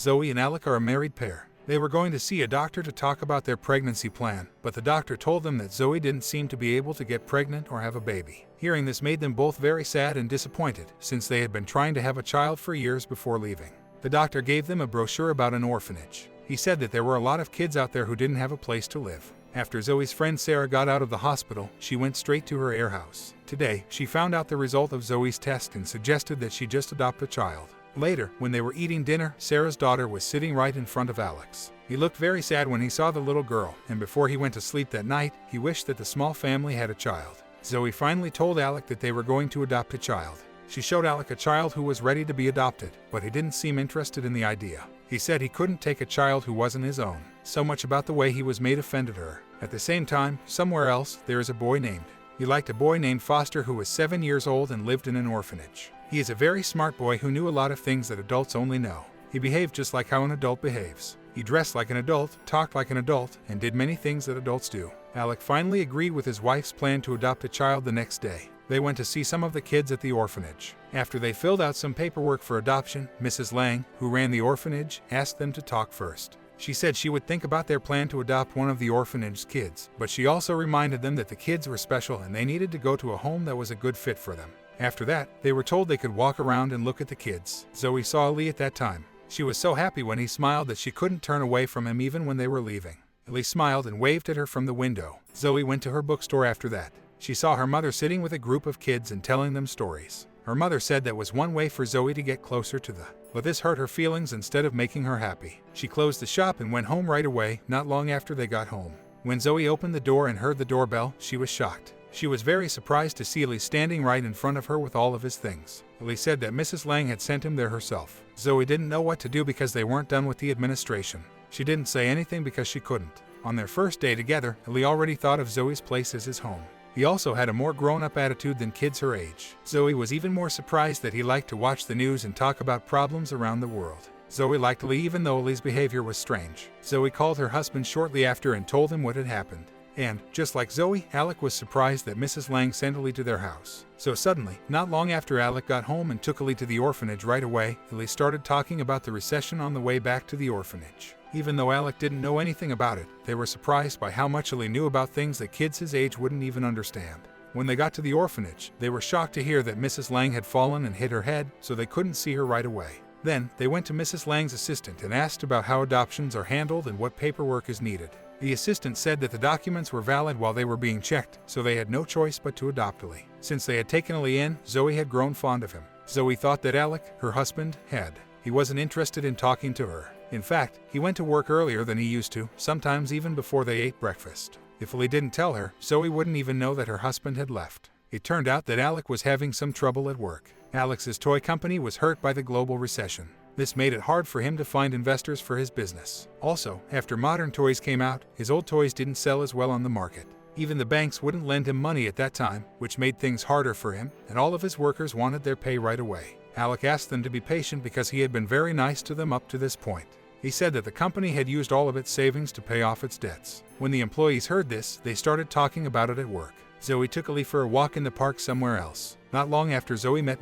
Zoe and Alec are a married pair. They were going to see a doctor to talk about their pregnancy plan, but the doctor told them that Zoe didn't seem to be able to get pregnant or have a baby. Hearing this made them both very sad and disappointed, since they had been trying to have a child for years before leaving. The doctor gave them a brochure about an orphanage. He said that there were a lot of kids out there who didn't have a place to live. After Zoe's friend Sarah got out of the hospital, she went straight to her air house. Today, she found out the result of Zoe's test and suggested that she just adopt a child. Later, when they were eating dinner, Sarah's daughter was sitting right in front of Alex. He looked very sad when he saw the little girl, and before he went to sleep that night, he wished that the small family had a child. Zoe finally told Alec that they were going to adopt a child. She showed Alec a child who was ready to be adopted, but he didn't seem interested in the idea. He said he couldn't take a child who wasn't his own. So much about the way he was made offended her. At the same time, somewhere else, there is a boy named. He liked a boy named Foster who was 7 years old and lived in an orphanage. He is a very smart boy who knew a lot of things that adults only know. He behaved just like how an adult behaves. He dressed like an adult, talked like an adult, and did many things that adults do. Alec finally agreed with his wife's plan to adopt a child the next day. They went to see some of the kids at the orphanage. After they filled out some paperwork for adoption, Mrs. Lang, who ran the orphanage, asked them to talk first. She said she would think about their plan to adopt one of the orphanage's kids, but she also reminded them that the kids were special and they needed to go to a home that was a good fit for them. After that, they were told they could walk around and look at the kids. Zoe saw Ali at that time. She was so happy when he smiled that she couldn't turn away from him even when they were leaving. Ali smiled and waved at her from the window. Zoe went to her bookstore after that. She saw her mother sitting with a group of kids and telling them stories. Her mother said that was one way for Zoe to get closer to them, but this hurt her feelings instead of making her happy. She closed the shop and went home right away, not long after they got home. When Zoe opened the door and heard the doorbell, she was shocked. She was very surprised to see Ali standing right in front of her with all of his things. Ali said that Mrs. Lang had sent him there herself. Zoe didn't know what to do because they weren't done with the administration. She didn't say anything because she couldn't. On their first day together, Ali already thought of Zoe's place as his home. He also had a more grown-up attitude than kids her age. Zoe was even more surprised that he liked to watch the news and talk about problems around the world. Zoe liked Ali even though Ali's behavior was strange. Zoe called her husband shortly after and told him what had happened. And, just like Zoe, Alec was surprised that Mrs. Lang sent Ali to their house. So suddenly, not long after Alec got home and took Ali to the orphanage right away, Ali started talking about the recession on the way back to the orphanage. Even though Alec didn't know anything about it, they were surprised by how much Ali knew about things that kids his age wouldn't even understand. When they got to the orphanage, they were shocked to hear that Mrs. Lang had fallen and hit her head, so they couldn't see her right away. Then, they went to Mrs. Lang's assistant and asked about how adoptions are handled and what paperwork is needed. The assistant said that the documents were valid while they were being checked, so they had no choice but to adopt Ali. Since they had taken Ali in, Zoe had grown fond of him. Zoe thought that Alec, her husband, had. He wasn't interested in talking to her. In fact, he went to work earlier than he used to, sometimes even before they ate breakfast. If Ali didn't tell her, Zoe wouldn't even know that her husband had left. It turned out that Alec was having some trouble at work. Alex's toy company was hurt by the global recession. This made it hard for him to find investors for his business. Also, after modern toys came out, his old toys didn't sell as well on the market. Even the banks wouldn't lend him money at that time, which made things harder for him, and all of his workers wanted their pay right away. Alec asked them to be patient because he had been very nice to them up to this point. He said that the company had used all of its savings to pay off its debts. When the employees heard this, they started talking about it at work. Zoe took Ali for a walk in the park somewhere else. Not long after Zoe met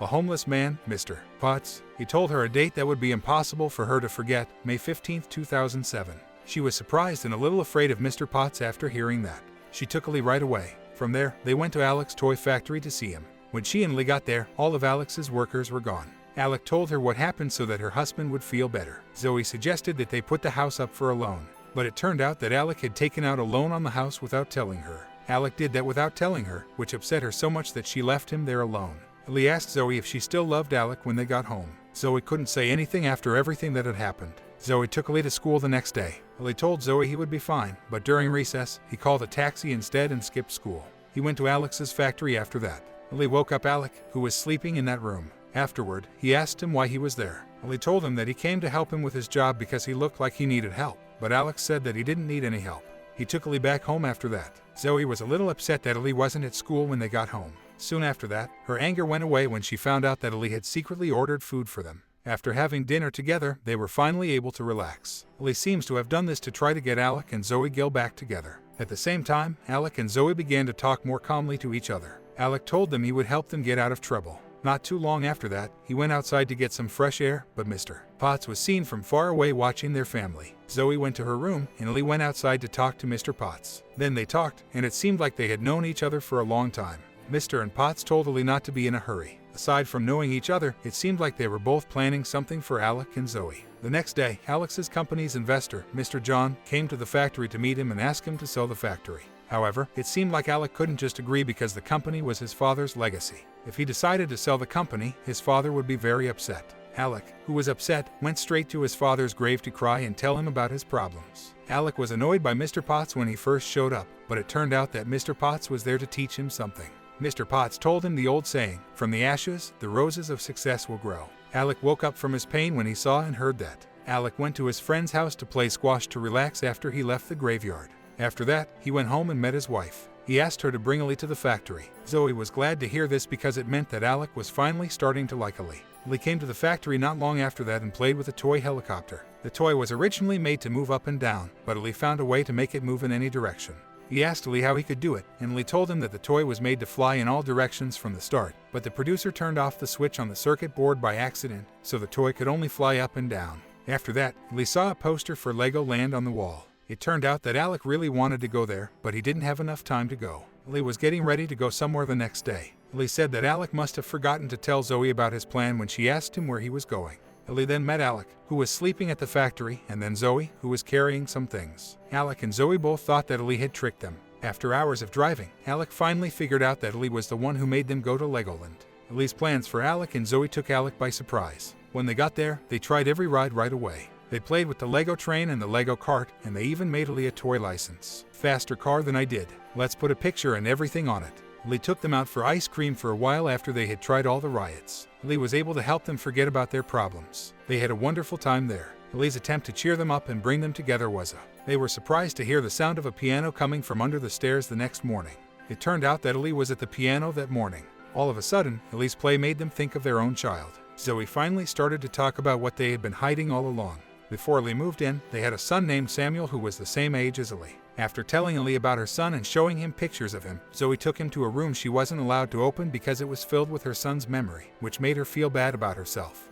a homeless man, Mr. Potts. He told her a date that would be impossible for her to forget, May 15, 2007. She was surprised and a little afraid of Mr. Potts after hearing that. She took Ali right away. From there, they went to Alec's toy factory to see him. When she and Ali got there, all of Alex's workers were gone. Alec told her what happened so that her husband would feel better. Zoe suggested that they put the house up for a loan, but it turned out that Alec had taken out a loan on the house without telling her. Alec did that without telling her, which upset her so much that she left him there alone. Ali asked Zoe if she still loved Alec when they got home. Zoe couldn't say anything after everything that had happened. Zoe took Ali to school the next day. Ali told Zoe he would be fine, but during recess, he called a taxi instead and skipped school. He went to Alex's factory after that. Ali woke up Alec, who was sleeping in that room. Afterward, he asked him why he was there. Ali told him that he came to help him with his job because he looked like he needed help, but Alex said that he didn't need any help. He took Ali back home after that. Zoe was a little upset that Ali wasn't at school when they got home. Soon after that, her anger went away when she found out that Ali had secretly ordered food for them. After having dinner together, they were finally able to relax. Ali seems to have done this to try to get Alec and Zoe Gill back together. At the same time, Alec and Zoe began to talk more calmly to each other. Alec told them he would help them get out of trouble. Not too long after that, he went outside to get some fresh air, but Mr. Potts was seen from far away watching their family. Zoe went to her room, and Lee went outside to talk to Mr. Potts. Then they talked, and it seemed like they had known each other for a long time. Mr. and Potts told Lee not to be in a hurry. Aside from knowing each other, it seemed like they were both planning something for Alec and Zoe. The next day, Alec's company's investor, Mr. John, came to the factory to meet him and ask him to sell the factory. However, it seemed like Alec couldn't just agree because the company was his father's legacy. If he decided to sell the company, his father would be very upset. Alec, who was upset, went straight to his father's grave to cry and tell him about his problems. Alec was annoyed by Mr. Potts when he first showed up, but it turned out that Mr. Potts was there to teach him something. Mr. Potts told him the old saying, "From the ashes, the roses of success will grow." Alec woke up from his pain when he saw and heard that. Alec went to his friend's house to play squash to relax after he left the graveyard. After that, he went home and met his wife. He asked her to bring Lee to the factory. Zoe was glad to hear this because it meant that Alec was finally starting to like Lee. Lee came to the factory not long after that and played with a toy helicopter. The toy was originally made to move up and down, but Lee found a way to make it move in any direction. He asked Lee how he could do it, and Lee told him that the toy was made to fly in all directions from the start, but the producer turned off the switch on the circuit board by accident, so the toy could only fly up and down. After that, Lee saw a poster for Legoland on the wall. It turned out that Alec really wanted to go there, but he didn't have enough time to go. Lee was getting ready to go somewhere the next day. Lee said that Alec must have forgotten to tell Zoe about his plan when she asked him where he was going. Lee then met Alec, who was sleeping at the factory, and then Zoe, who was carrying some things. Alec and Zoe both thought that Lee had tricked them. After hours of driving, Alec finally figured out that Lee was the one who made them go to Legoland. Lee's plans for Alec and Zoe took Alec by surprise. When they got there, they tried every ride right away. They played with the Lego train and the Lego cart, and they even made Lee a toy license. Faster car than I did. Let's put a picture and everything on it. Lee took them out for ice cream for a while after they had tried all the rides. Lee was able to help them forget about their problems. They had a wonderful time there. Lee's attempt to cheer them up and bring them together was They were surprised to hear the sound of a piano coming from under the stairs the next morning. It turned out that Lee was at the piano that morning. All of a sudden, Lee's play made them think of their own child. Zoe finally started to talk about what they had been hiding all along. Before Lee moved in, they had a son named Samuel who was the same age as Lee. After telling Lee about her son and showing him pictures of him, Zoe took him to a room she wasn't allowed to open because it was filled with her son's memory, which made her feel bad about herself.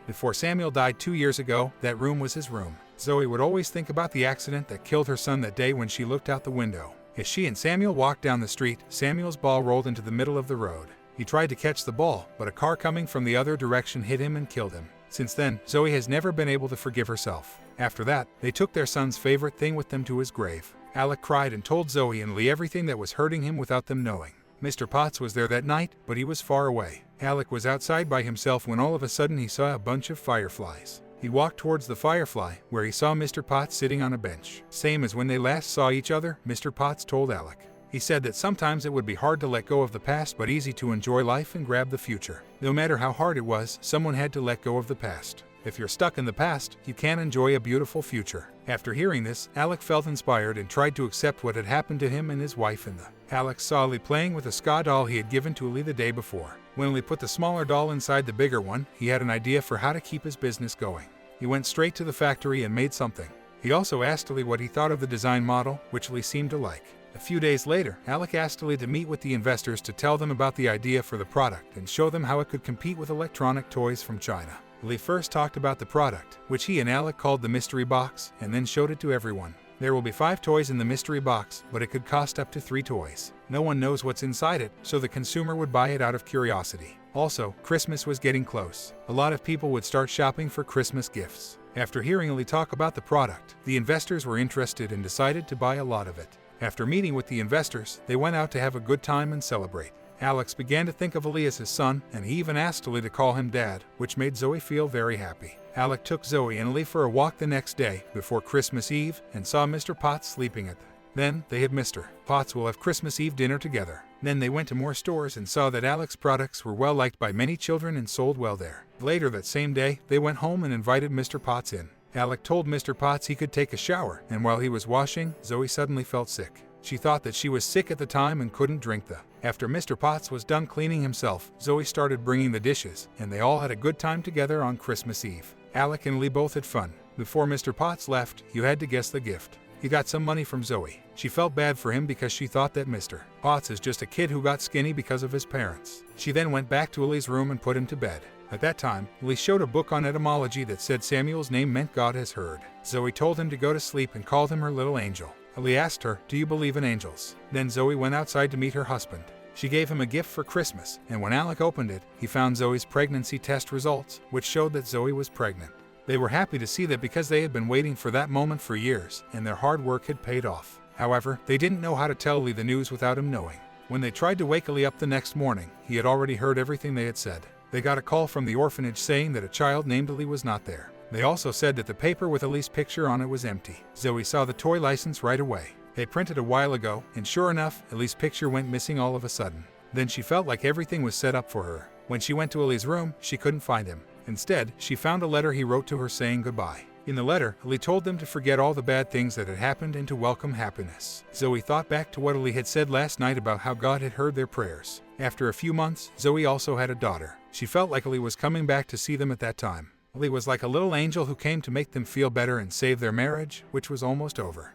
Before Samuel died 2 years ago, that room was his room. Zoe would always think about the accident that killed her son that day when she looked out the window. As she and Samuel walked down the street, Samuel's ball rolled into the middle of the road. He tried to catch the ball, but a car coming from the other direction hit him and killed him. Since then, Zoe has never been able to forgive herself. After that, they took their son's favorite thing with them to his grave. Alec cried and told Zoe and Lee everything that was hurting him without them knowing. Mr. Potts was there that night, but he was far away. Alec was outside by himself when all of a sudden he saw a bunch of fireflies. He walked towards the firefly, where he saw Mr. Potts sitting on a bench. Same as when they last saw each other, Mr. Potts told Alec. He said that sometimes it would be hard to let go of the past but easy to enjoy life and grab the future. No matter how hard it was, someone had to let go of the past. If you're stuck in the past, you can't enjoy a beautiful future. After hearing this, Alec felt inspired and tried to accept what had happened to him and his wife in the. Alec saw Lee playing with a ska doll he had given to Lee the day before. When Lee put the smaller doll inside the bigger one, he had an idea for how to keep his business going. He went straight to the factory and made something. He also asked Lee what he thought of the design model, which Lee seemed to like. A few days later, Alec asked Lee to meet with the investors to tell them about the idea for the product and show them how it could compete with electronic toys from China. Lee first talked about the product, which he and Alec called the mystery box, and then showed it to everyone. There will be 5 toys in the mystery box, but it could cost up to 3 toys. No one knows what's inside it, so the consumer would buy it out of curiosity. Also, Christmas was getting close. A lot of people would start shopping for Christmas gifts. After hearing Lee talk about the product, the investors were interested and decided to buy a lot of it. After meeting with the investors, they went out to have a good time and celebrate. Alex began to think of Lee as his son, and he even asked Lee to call him Dad, which made Zoe feel very happy. Alec took Zoe and Lee for a walk the next day, before Christmas Eve, and saw Mr. Potts sleeping at the. Then, they had Mr. Potts will have Christmas Eve dinner together. Then they went to more stores and saw that Alec's products were well liked by many children and sold well there. Later that same day, they went home and invited Mr. Potts in. Alec told Mr. Potts he could take a shower, and while he was washing, Zoe suddenly felt sick. She thought that she was sick at the time and couldn't drink the. After Mr. Potts was done cleaning himself, Zoe started bringing the dishes, and they all had a good time together on Christmas Eve. Alec and Lee both had fun. Before Mr. Potts left, you had to guess the gift. he got some money from Zoe. She felt bad for him because she thought that Mr. Potts is just a kid who got skinny because of his parents. She then went back to Lily's room and put him to bed. At that time, Lily showed a book on etymology that said Samuel's name meant God has heard. Zoe told him to go to sleep and called him her little angel. Lily asked her, "Do you believe in angels?" Then Zoe went outside to meet her husband. She gave him a gift for Christmas, and when Alec opened it, he found Zoe's pregnancy test results, which showed that Zoe was pregnant. They were happy to see that because they had been waiting for that moment for years, and their hard work had paid off. However, they didn't know how to tell Lee the news without him knowing. When they tried to wake Lee up the next morning, he had already heard everything they had said. They got a call from the orphanage saying that a child named Lee was not there. They also said that the paper with Lee's picture on it was empty. Zoe saw the toy license right away. They printed a while ago, and sure enough, Lee's picture went missing all of a sudden. Then she felt like everything was set up for her. When she went to Lee's room, she couldn't find him. Instead, she found a letter he wrote to her saying goodbye. In the letter, Lee told them to forget all the bad things that had happened and to welcome happiness. Zoe thought back to what Lee had said last night about how God had heard their prayers. After a few months, Zoe also had a daughter. She felt like Lee was coming back to see them at that time. Lee was like a little angel who came to make them feel better and save their marriage, which was almost over.